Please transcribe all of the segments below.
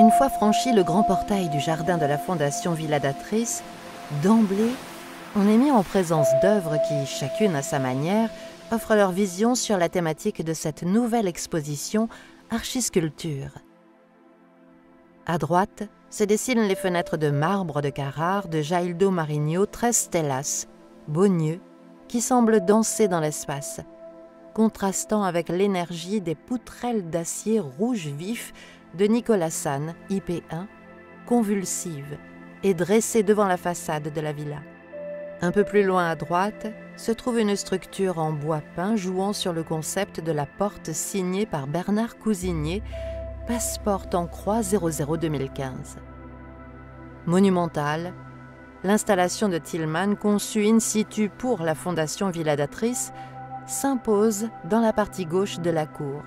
Une fois franchi le grand portail du jardin de la Fondation Villa d'Atrice, d'emblée, on est mis en présence d'œuvres qui, chacune à sa manière, offrent leur vision sur la thématique de cette nouvelle exposition Archisculpture. À droite se dessinent les fenêtres de marbre de Carrare de Jaildo Marigno, 13 stellas, Beaunieu, qui semblent danser dans l'espace, contrastant avec l'énergie des poutrelles d'acier rouge vif de Nicolas San, IP1, convulsive et dressée devant la façade de la villa. Un peu plus loin à droite se trouve une structure en bois peint jouant sur le concept de la porte signée par Bernard Cousigné, Passeporte en croix 00-2015. Monumentale, l'installation de Tillman, conçue in situ pour la Fondation Villa d'Atrice, s'impose dans la partie gauche de la cour,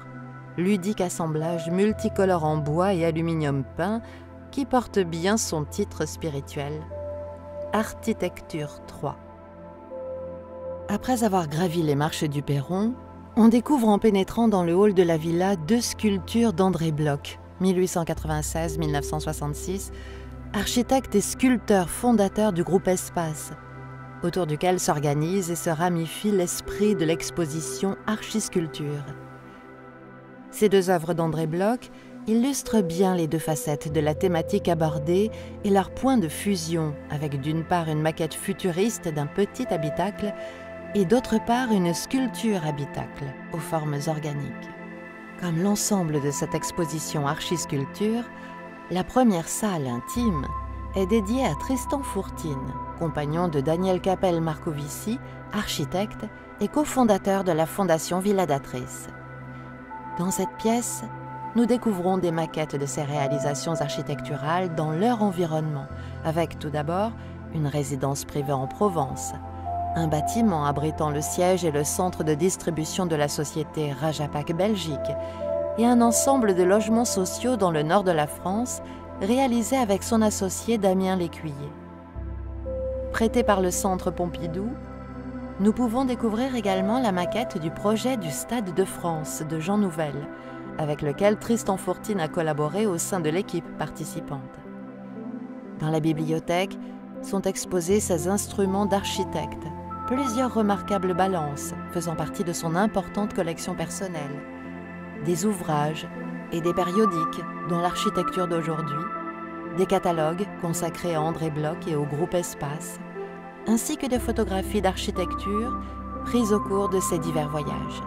ludique assemblage multicolore en bois et aluminium peint qui porte bien son titre spirituel, Architecture 3. Après avoir gravi les marches du perron, on découvre en pénétrant dans le hall de la villa 2 sculptures d'André Bloch, 1896-1966, architecte et sculpteur fondateur du groupe Espace, autour duquel s'organise et se ramifie l'esprit de l'exposition Archisculpture. Ces 2 œuvres d'André Bloch illustrent bien les 2 facettes de la thématique abordée et leur point de fusion, avec d'une part une maquette futuriste d'un petit habitacle et d'autre part une sculpture habitacle aux formes organiques. Comme l'ensemble de cette exposition Archisculpture, la première salle intime est dédiée à Tristan Fourtine, compagnon de Daniel Capel-Marcovici, architecte et cofondateur de la Fondation Villa d'Atrice. Dans cette pièce, nous découvrons des maquettes de ces réalisations architecturales dans leur environnement, avec tout d'abord une résidence privée en Provence, un bâtiment abritant le siège et le centre de distribution de la société Rajapac Belgique et un ensemble de logements sociaux dans le nord de la France, réalisé avec son associé Damien Lécuyer. Prêté par le Centre Pompidou, nous pouvons découvrir également la maquette du projet du Stade de France de Jean Nouvel, avec lequel Tristan Fourtine a collaboré au sein de l'équipe participante. Dans la bibliothèque sont exposés ses instruments d'architecte, plusieurs remarquables balances faisant partie de son importante collection personnelle, des ouvrages et des périodiques dont l'architecture d'aujourd'hui, des catalogues consacrés à André Bloch et au groupe Espace, ainsi que des photographies d'architecture prises au cours de ses divers voyages.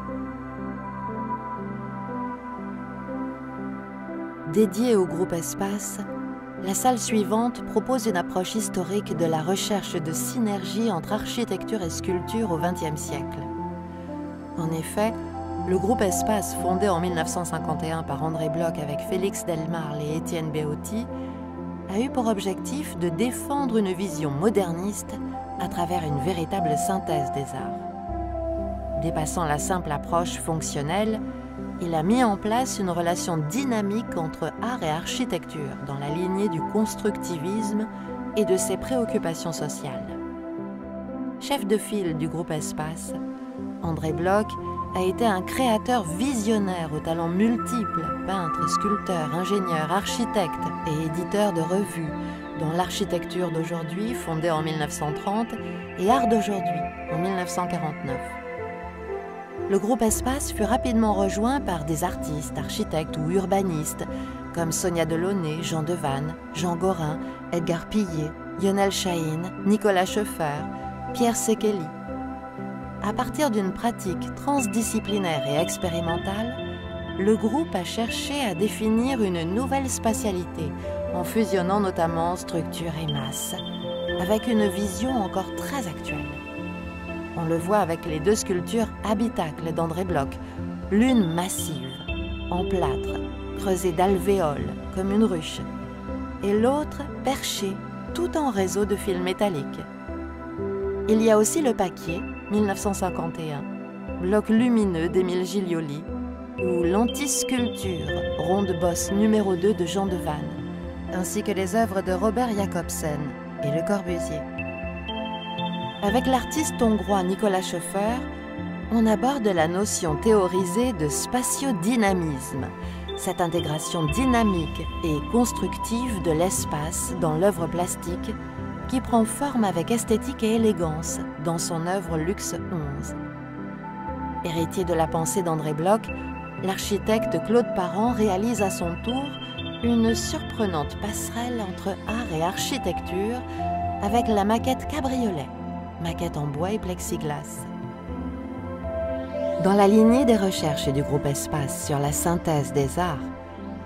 Dédiée au groupe Espace, la salle suivante propose une approche historique de la recherche de synergie entre architecture et sculpture au XXe siècle. En effet, le groupe Espace, fondé en 1951 par André Bloch avec Félix Delmarle et Étienne Beotti, a eu pour objectif de défendre une vision moderniste à travers une véritable synthèse des arts. Dépassant la simple approche fonctionnelle, il a mis en place une relation dynamique entre art et architecture dans la lignée du constructivisme et de ses préoccupations sociales. Chef de file du groupe Espace, André Bloch a été un créateur visionnaire aux talents multiples, peintre, sculpteur, ingénieur, architecte et éditeur de revues, dont l'Architecture d'aujourd'hui, fondée en 1930, et Art d'aujourd'hui, en 1949. Le groupe Espace fut rapidement rejoint par des artistes, architectes ou urbanistes, comme Sonia Delaunay, Jean Devanne, Jean Gorin, Edgar Pillet, Lionel Chahine, Nicolas Schoeffer, Pierre Sekeli. À partir d'une pratique transdisciplinaire et expérimentale, le groupe a cherché à définir une nouvelle spatialité en fusionnant notamment structure et masse, avec une vision encore très actuelle. On le voit avec les 2 sculptures habitacles d'André Bloch, l'une massive, en plâtre, creusée d'alvéoles comme une ruche, et l'autre perchée, tout en réseau de fils métalliques. Il y a aussi le paquier, 1951, bloc lumineux d'Émile Gilioli, ou l'antisculpture, ronde bosse numéro 2 de Jean Devanne, ainsi que les œuvres de Robert Jacobsen et Le Corbusier. Avec l'artiste hongrois Nicolas Schoeffer, on aborde la notion théorisée de spatiodynamisme, cette intégration dynamique et constructive de l'espace dans l'œuvre plastique qui prend forme avec esthétique et élégance dans son œuvre Luxe 11. Héritier de la pensée d'André Bloch, l'architecte Claude Parent réalise à son tour une surprenante passerelle entre art et architecture avec la maquette Cabriolet, maquette en bois et plexiglas. Dans la lignée des recherches du groupe Espace sur la synthèse des arts,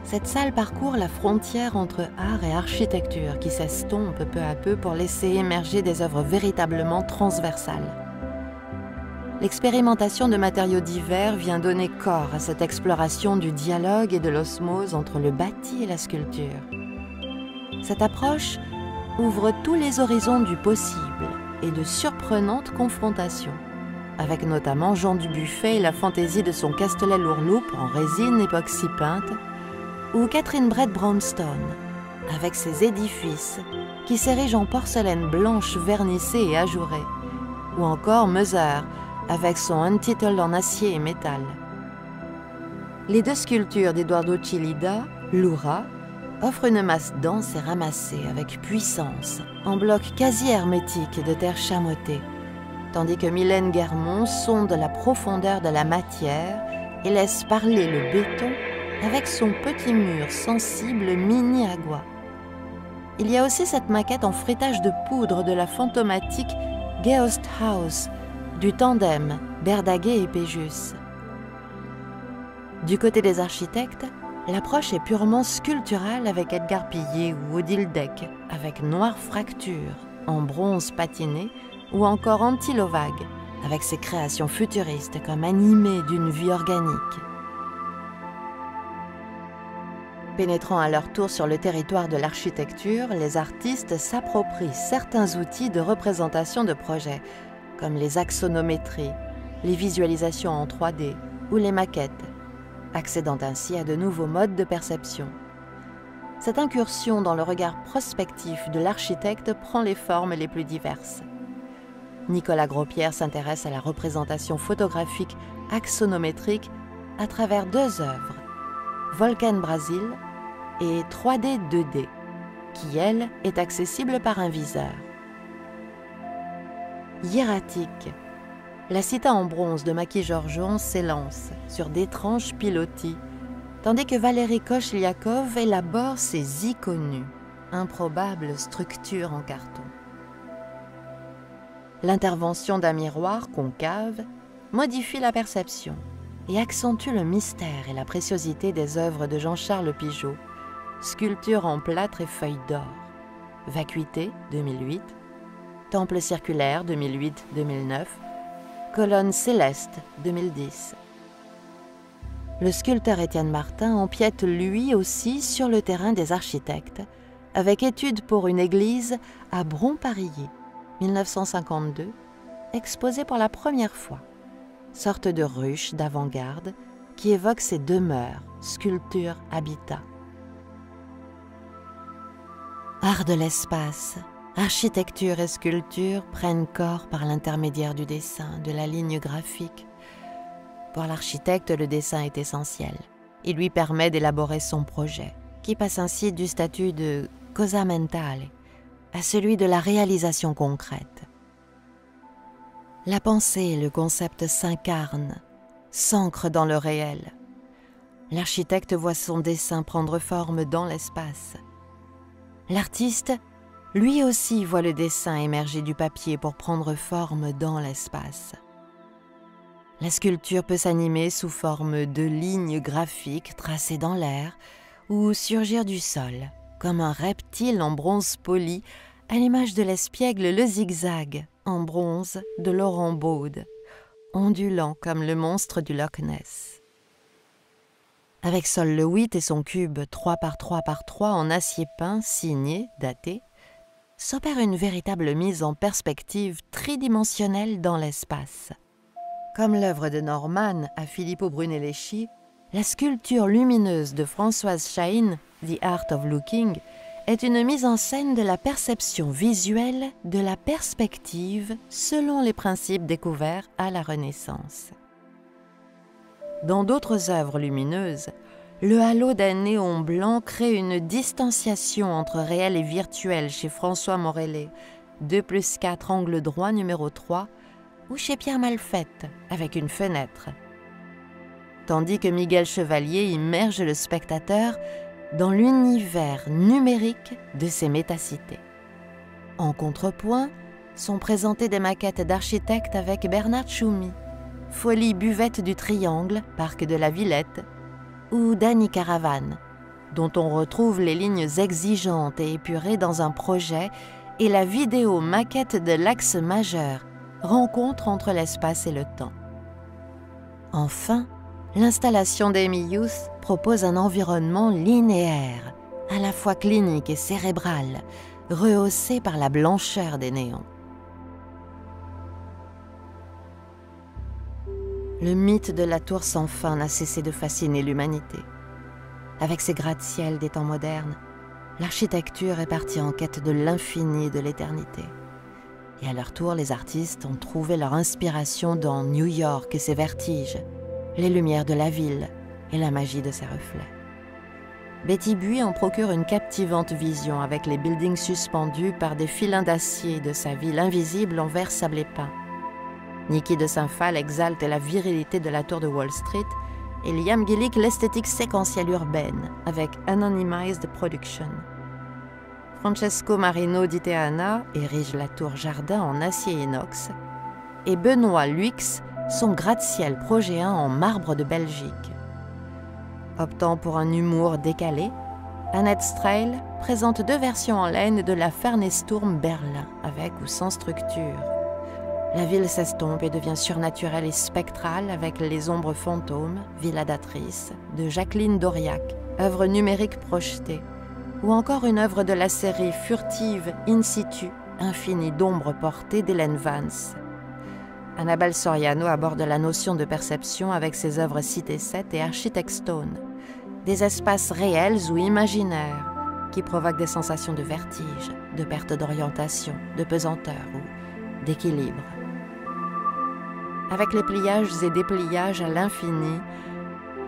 cette salle parcourt la frontière entre art et architecture qui s'estompe peu à peu pour laisser émerger des œuvres véritablement transversales. L'expérimentation de matériaux divers vient donner corps à cette exploration du dialogue et de l'osmose entre le bâti et la sculpture. Cette approche ouvre tous les horizons du possible et de surprenantes confrontations, avec notamment Jean Dubuffet et la fantaisie de son Castelet Lourloup en résine époxy peinte, ou Catherine Brett Brownstone, avec ses édifices qui s'érigent en porcelaine blanche vernissée et ajourée, ou encore Meuser, avec son Untitled en acier et métal. Les deux sculptures d'Eduardo Chillida, Loura, offrent une masse dense et ramassée avec puissance, en blocs quasi hermétiques de terre chamottée, tandis que Mylène Guermont sonde la profondeur de la matière et laisse parler le béton avec son petit mur sensible mini-agua. Il y a aussi cette maquette en frétage de poudre de la fantomatique Geost House, du tandem Berdaguet et Péjus. Du côté des architectes, l'approche est purement sculpturale avec Edgar Pillet ou Odile Deck, avec Noir Fracture, en bronze patiné, ou encore Antilovag, avec ses créations futuristes comme animées d'une vie organique. Pénétrant à leur tour sur le territoire de l'architecture, les artistes s'approprient certains outils de représentation de projets, comme les axonométries, les visualisations en 3D ou les maquettes, accédant ainsi à de nouveaux modes de perception. Cette incursion dans le regard prospectif de l'architecte prend les formes les plus diverses. Nicolas Gros-Pierre s'intéresse à la représentation photographique axonométrique à travers deux œuvres, Volcan Brasil et 3D 2D, qui, elle, est accessible par un viseur. Hiératique, la cité en bronze de Maki Georgian s'élance sur d'étranges pilotis, tandis que Valérie Kochliakov élabore ses iconus, improbables structures en carton. L'intervention d'un miroir concave modifie la perception et accentue le mystère et la préciosité des œuvres de Jean-Charles Pigeot, sculpture en plâtre et feuilles d'or, Vacuité 2008, Temple circulaire 2008-2009, Colonne céleste 2010. Le sculpteur Étienne Martin empiète lui aussi sur le terrain des architectes, avec Étude pour une église à Bron-Parilly, 1952, exposée pour la première fois, sorte de ruche d'avant-garde qui évoque ses demeures, sculpture, habitat. Art de l'espace, architecture et sculpture prennent corps par l'intermédiaire du dessin, de la ligne graphique. Pour l'architecte, le dessin est essentiel. Il lui permet d'élaborer son projet, qui passe ainsi du statut de cosa mentale à celui de la réalisation concrète. La pensée et le concept s'incarnent, s'ancrent dans le réel. L'architecte voit son dessin prendre forme dans l'espace. L'artiste, lui aussi, voit le dessin émerger du papier pour prendre forme dans l'espace. La sculpture peut s'animer sous forme de lignes graphiques tracées dans l'air ou surgir du sol, comme un reptile en bronze poli, à l'image de l'espiègle le zigzag en bronze de Laurent Baude, ondulant comme le monstre du Loch Ness. Avec Sol Lewitt et son cube 3 par 3 par 3 en acier peint, signé, daté, s'opère une véritable mise en perspective tridimensionnelle dans l'espace. Comme l'œuvre de Norman à Filippo Brunelleschi, la sculpture lumineuse de Françoise Chahin, The Art of Looking, est une mise en scène de la perception visuelle de la perspective selon les principes découverts à la Renaissance. Dans d'autres œuvres lumineuses, Le halo d'un néon blanc crée une distanciation entre réel et virtuel chez François Morellet, 2+4 angle droit numéro 3, ou chez Pierre Malfette, avec une fenêtre. Tandis que Miguel Chevalier immerge le spectateur dans l'univers numérique de ces métacités. En contrepoint, sont présentées des maquettes d'architectes avec Bernard Tchoumi, Folie Buvette du Triangle, Parc de la Villette, ou Danny Caravane, dont on retrouve les lignes exigeantes et épurées dans un projet, et la vidéo maquette de l'axe majeur, rencontre entre l'espace et le temps. Enfin, l'installation d'Amy Youth propose un environnement linéaire, à la fois clinique et cérébral, rehaussé par la blancheur des néons. Le mythe de la tour sans fin n'a cessé de fasciner l'humanité. Avec ses gratte-ciel des temps modernes, l'architecture est partie en quête de l'infini et de l'éternité. Et à leur tour, les artistes ont trouvé leur inspiration dans New York et ses vertiges, les lumières de la ville et la magie de ses reflets. Betty Buie en procure une captivante vision avec les buildings suspendus par des filins d'acier de sa ville invisible en verre sablé peint. Niki de Saint-Phal exalte la virilité de la tour de Wall Street et Liam Gillick l'esthétique séquentielle urbaine avec Anonymized Production. Francesco Marino di Teana érige la tour jardin en acier inox et Benoît Luix son gratte-ciel projet 1 en marbre de Belgique. Optant pour un humour décalé, Annette Streil présente 2 versions en laine de la Fernesturm Berlin, avec ou sans structure. La ville s'estompe et devient surnaturelle et spectrale avec Les ombres fantômes, Villa d'Atrice, de Jacqueline Doriac, œuvre numérique projetée, ou encore une œuvre de la série Furtive in situ, Infinie d'ombres portées d'Hélène Vance. Annabelle Soriano aborde la notion de perception avec ses œuvres Cité 7 et Architect Stone, des espaces réels ou imaginaires qui provoquent des sensations de vertige, de perte d'orientation, de pesanteur ou d'équilibre. Avec les pliages et dépliages à l'infini,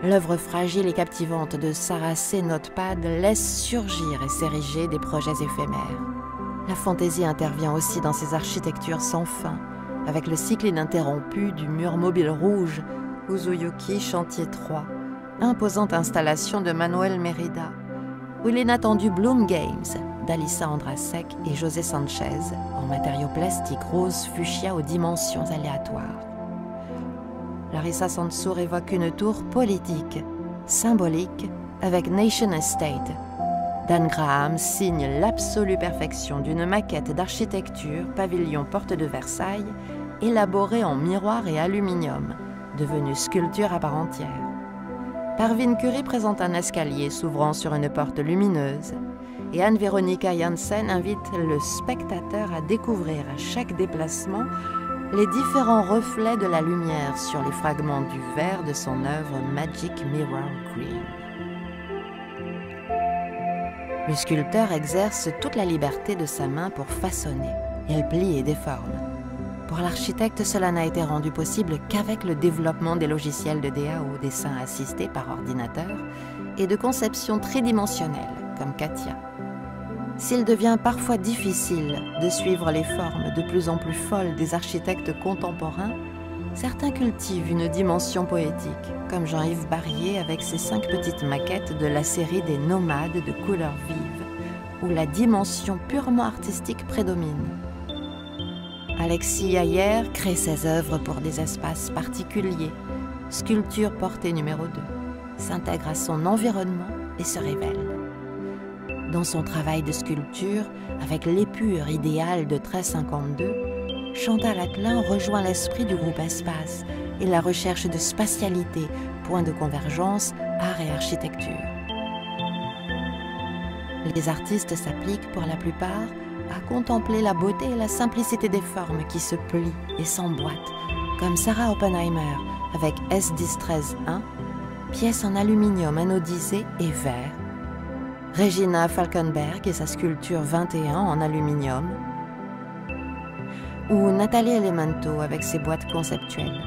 l'œuvre fragile et captivante de Sarah C. Notepad laisse surgir et s'ériger des projets éphémères. La fantaisie intervient aussi dans ces architectures sans fin, avec le cycle ininterrompu du mur mobile rouge, Uzuyuki Chantier 3, imposante installation de Manuel Merida, ou l'inattendu Bloom Games d'Alissa Andrasek et José Sanchez, en matériaux plastiques rose fuchsia aux dimensions aléatoires. Larissa Sansour évoque une tour politique, symbolique, avec Nation Estate. Dan Graham signe l'absolue perfection d'une maquette d'architecture pavillon porte de Versailles, élaborée en miroir et aluminium, devenue sculpture à part entière. Parvin Curie présente un escalier s'ouvrant sur une porte lumineuse, et Anne-Véronica Janssen invite le spectateur à découvrir à chaque déplacement les différents reflets de la lumière sur les fragments du verre de son œuvre Magic Mirror Green. Le sculpteur exerce toute la liberté de sa main pour façonner. Il plie et déforme. Pour l'architecte, cela n'a été rendu possible qu'avec le développement des logiciels de DA ou dessin assisté par ordinateur et de conception tridimensionnelle, comme CATIA. S'il devient parfois difficile de suivre les formes de plus en plus folles des architectes contemporains, certains cultivent une dimension poétique, comme Jean-Yves Barrier avec ses 5 petites maquettes de la série des nomades de couleurs vives, où la dimension purement artistique prédomine. Alexis Ayer crée ses œuvres pour des espaces particuliers. Sculpture portée numéro 2, s'intègre à son environnement et se révèle. Dans son travail de sculpture, avec l'épure idéale de 1352, Chantal Atelain rejoint l'esprit du groupe Espace et la recherche de spatialité, point de convergence, art et architecture. Les artistes s'appliquent pour la plupart à contempler la beauté et la simplicité des formes qui se plient et s'emboîtent, comme Sarah Oppenheimer avec S1013-1, pièce en aluminium anodisé et vert, Regina Falkenberg et sa sculpture 21 en aluminium, ou Nathalie Elemento avec ses boîtes conceptuelles.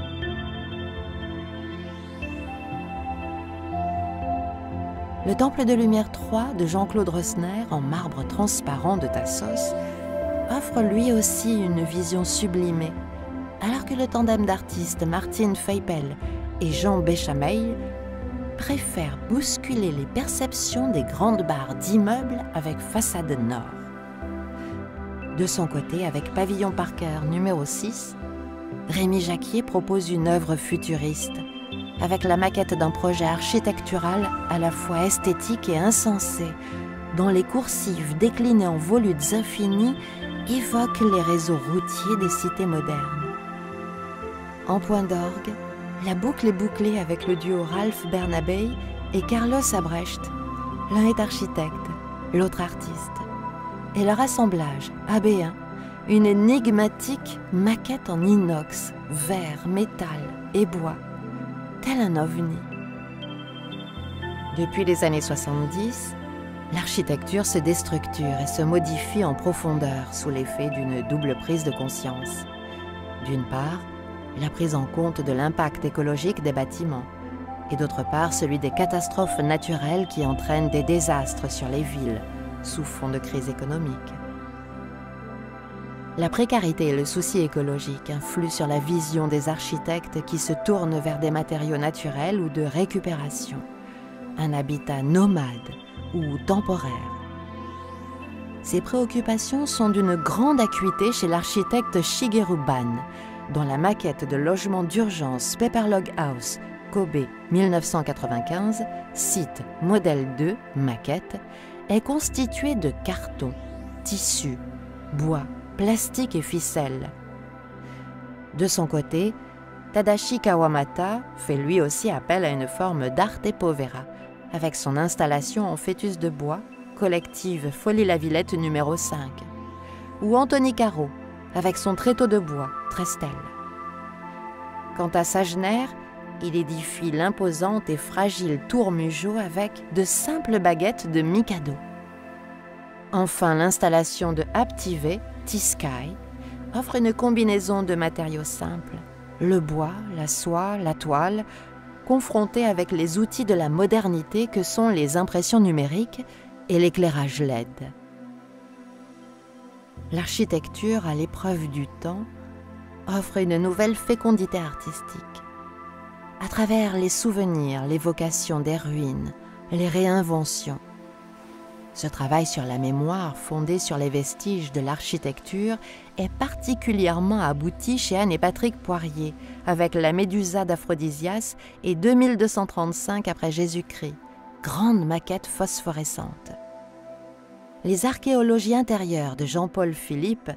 Le Temple de Lumière 3 de Jean-Claude Rosner en marbre transparent de Tassos offre lui aussi une vision sublimée, alors que le tandem d'artistes Martine Feipel et Jean Béchameil préfère bousculer les perceptions des grandes barres d'immeubles avec façade nord. De son côté, avec Pavillon Parker numéro 6, Rémi Jacquier propose une œuvre futuriste, avec la maquette d'un projet architectural à la fois esthétique et insensé, dont les coursives déclinées en volutes infinis évoquent les réseaux routiers des cités modernes. En point d'orgue, la boucle est bouclée avec le duo Ralph Bernabei et Carlos Abrecht. L'un est architecte, l'autre artiste. Et leur assemblage, AB1, une énigmatique maquette en inox, verre, métal et bois, tel un ovni. Depuis les années 70, l'architecture se déstructure et se modifie en profondeur sous l'effet d'une double prise de conscience. D'une part, la prise en compte de l'impact écologique des bâtiments, et d'autre part celui des catastrophes naturelles qui entraînent des désastres sur les villes, sous fond de crise économique. La précarité et le souci écologique influent sur la vision des architectes qui se tournent vers des matériaux naturels ou de récupération, un habitat nomade ou temporaire. Ces préoccupations sont d'une grande acuité chez l'architecte Shigeru Ban, dont la maquette de logement d'urgence Pepperlog House, Kobe 1995, site modèle 2, maquette, est constituée de carton, tissu, bois, plastique et ficelle. De son côté, Tadashi Kawamata fait lui aussi appel à une forme d'arte povera, avec son installation en fœtus de bois, collective Folie la Villette numéro 5, ou Anthony Caro, avec son tréteau de bois, Trestel. Quant à Sagener, il édifie l'imposante et fragile tour Mugeot avec de simples baguettes de Mikado. Enfin, l'installation de Aptivé, T-Sky, offre une combinaison de matériaux simples, le bois, la soie, la toile, confrontés avec les outils de la modernité que sont les impressions numériques et l'éclairage LED. L'architecture à l'épreuve du temps offre une nouvelle fécondité artistique. À travers les souvenirs, l'évocation des ruines, les réinventions. Ce travail sur la mémoire, fondé sur les vestiges de l'architecture, est particulièrement abouti chez Anne et Patrick Poirier, avec la Médusa d'Aphrodisias et 2235 après Jésus-Christ, grande maquette phosphorescente. Les archéologies intérieures de Jean-Paul Philippe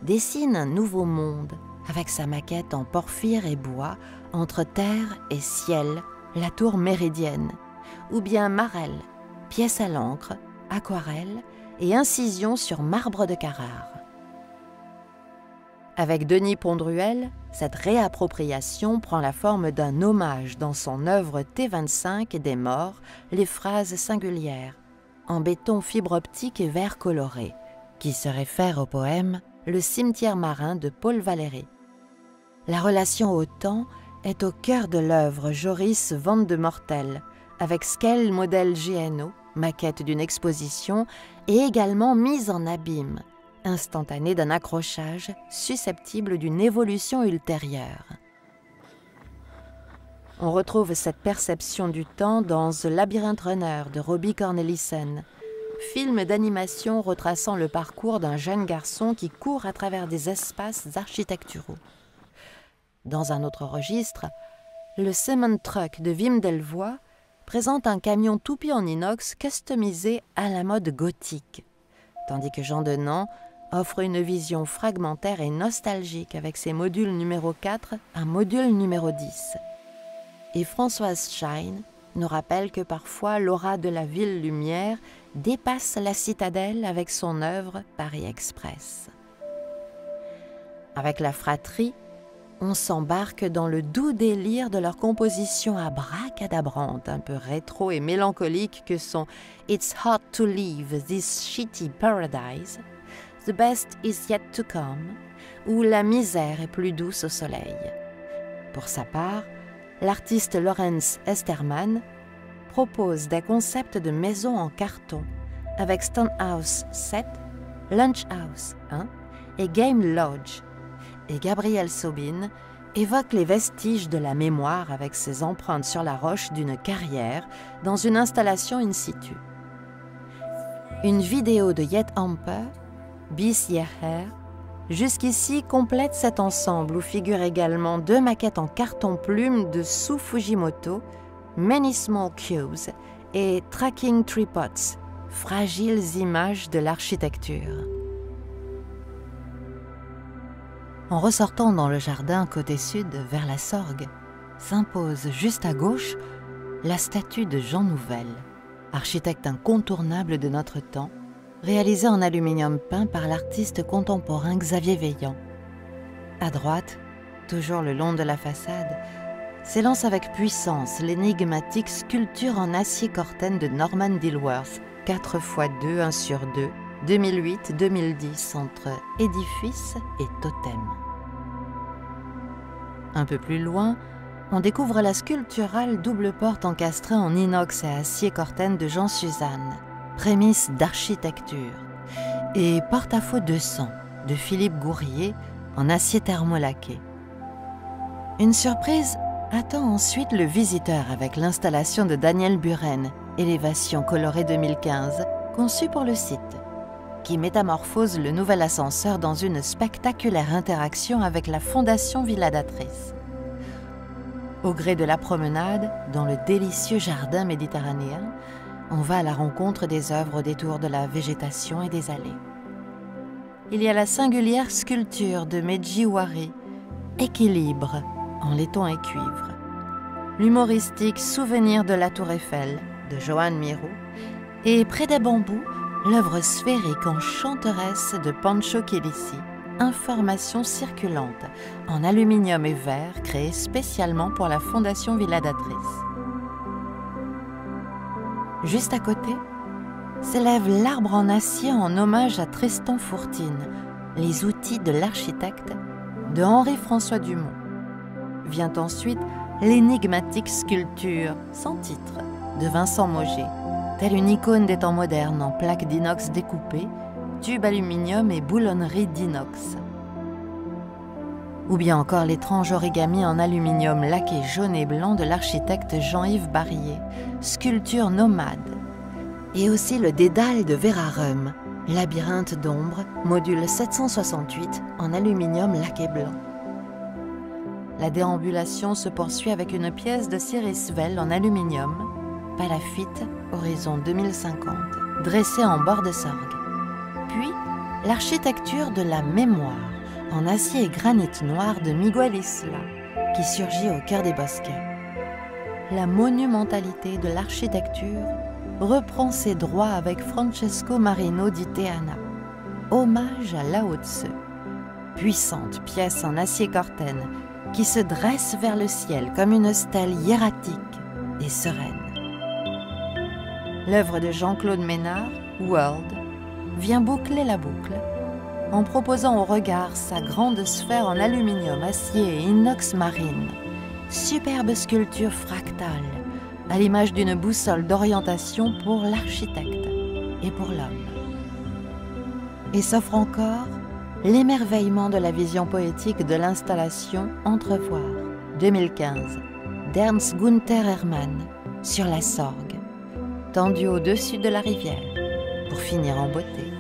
dessinent un nouveau monde, avec sa maquette en porphyre et bois, entre terre et ciel, la tour méridienne, ou bien Marel, pièce à l'encre, aquarelle et incision sur marbre de Carrare. Avec Denis Pondruel, cette réappropriation prend la forme d'un hommage dans son œuvre T25 des morts, les phrases singulières, en béton fibre optique et vert coloré, qui se réfère au poème Le cimetière marin de Paul Valéry. La relation au temps est au cœur de l'œuvre Joris Van de Mortel, avec Skell modèle GNO, maquette d'une exposition, et également mise en abîme, instantanée d'un accrochage susceptible d'une évolution ultérieure. On retrouve cette perception du temps dans The Labyrinth Runner de Robbie Cornelissen, film d'animation retraçant le parcours d'un jeune garçon qui court à travers des espaces architecturaux. Dans un autre registre, le Cement Truck de Wim Delvoye présente un camion toupie en inox customisé à la mode gothique, tandis que Jean Denand offre une vision fragmentaire et nostalgique avec ses modules numéro 4 à module numéro 10. Et Françoise Schein nous rappelle que parfois l'aura de la ville lumière dépasse la citadelle avec son œuvre Paris Express. Avec la fratrie, on s'embarque dans le doux délire de leur composition abracadabrante, un peu rétro et mélancolique que sont « It's hard to leave this shitty paradise »,« The best is yet to come » ou « La misère est plus douce au soleil ». Pour sa part, l'artiste Lawrence Esterman propose des concepts de maisons en carton avec Stonehouse 7, Lunch House 1 et Game Lodge. Et Gabriel Sobin évoque les vestiges de la mémoire avec ses empreintes sur la roche d'une carrière dans une installation in situ. Une vidéo de Yet Amper, Bis Yeher, jusqu'ici complète cet ensemble où figurent également 2 maquettes en carton-plume de Sue Fujimoto, Many Small Cubes et Tracking Tripods, fragiles images de l'architecture. En ressortant dans le jardin côté sud vers la Sorgue, s'impose juste à gauche la statue de Jean Nouvel, architecte incontournable de notre temps, réalisée en aluminium peint par l'artiste contemporain Xavier Veillant. À droite, toujours le long de la façade, s'élance avec puissance l'énigmatique sculpture en acier Corten de Norman Dilworth, 4x2, 1/2, 2008-2010 entre édifice et totem. Un peu plus loin, on découvre la sculpturale double porte encastrée en inox et acier Corten de Jean Suzanne, prémisse d'architecture, et Porte-à-faux 200 de Philippe Gourrier en acier thermolaqué. Une surprise attend ensuite le visiteur avec l'installation de Daniel Buren, Élévation colorée 2015, conçue pour le site, qui métamorphose le nouvel ascenseur dans une spectaculaire interaction avec la Fondation Villadatrice. Au gré de la promenade, dans le délicieux jardin méditerranéen, on va à la rencontre des œuvres au détour de la végétation et des allées. Il y a la singulière sculpture de Medjiwari, Équilibre, en laiton et cuivre. L'humoristique Souvenir de la Tour Eiffel, de Johan Miró, et près des bambous, l'œuvre sphérique en chanteresse de Pancho Quirissi, Information circulante, en aluminium et verre, créée spécialement pour la Fondation Villadatrice. Juste à côté, s'élève l'arbre en acier en hommage à Tristan Fourtine, les outils de l'architecte, de Henri-François Dumont. Vient ensuite l'énigmatique sculpture, sans titre, de Vincent Mauger, telle une icône des temps modernes en plaques d'inox découpées, tubes aluminium et boulonnerie d'inox. Ou bien encore l'étrange origami en aluminium laqué jaune et blanc de l'architecte Jean-Yves Barrier, sculpture nomade. Et aussi le dédale de Vérarum, labyrinthe d'ombre, module 768 en aluminium laqué blanc. La déambulation se poursuit avec une pièce de Cyrus Vell en aluminium, Palafite, horizon 2050, dressée en bord de Sorgue. Puis, l'architecture de la mémoire, en acier et granit noir de Miguel Isla, qui surgit au cœur des bosquets. La monumentalité de l'architecture reprend ses droits avec Francesco Marino di Teana, hommage à Lao Tse, puissante pièce en acier Corten qui se dresse vers le ciel comme une stèle hiératique et sereine. L'œuvre de Jean-Claude Ménard, World, vient boucler la boucle en proposant au regard sa grande sphère en aluminium, acier et inox marine, superbe sculpture fractale, à l'image d'une boussole d'orientation pour l'architecte et pour l'homme. Et s'offre encore l'émerveillement de la vision poétique de l'installation Entrevoir, 2015, d'Ernst Gunther Hermann, sur la Sorgue, tendue au-dessus de la rivière, pour finir en beauté.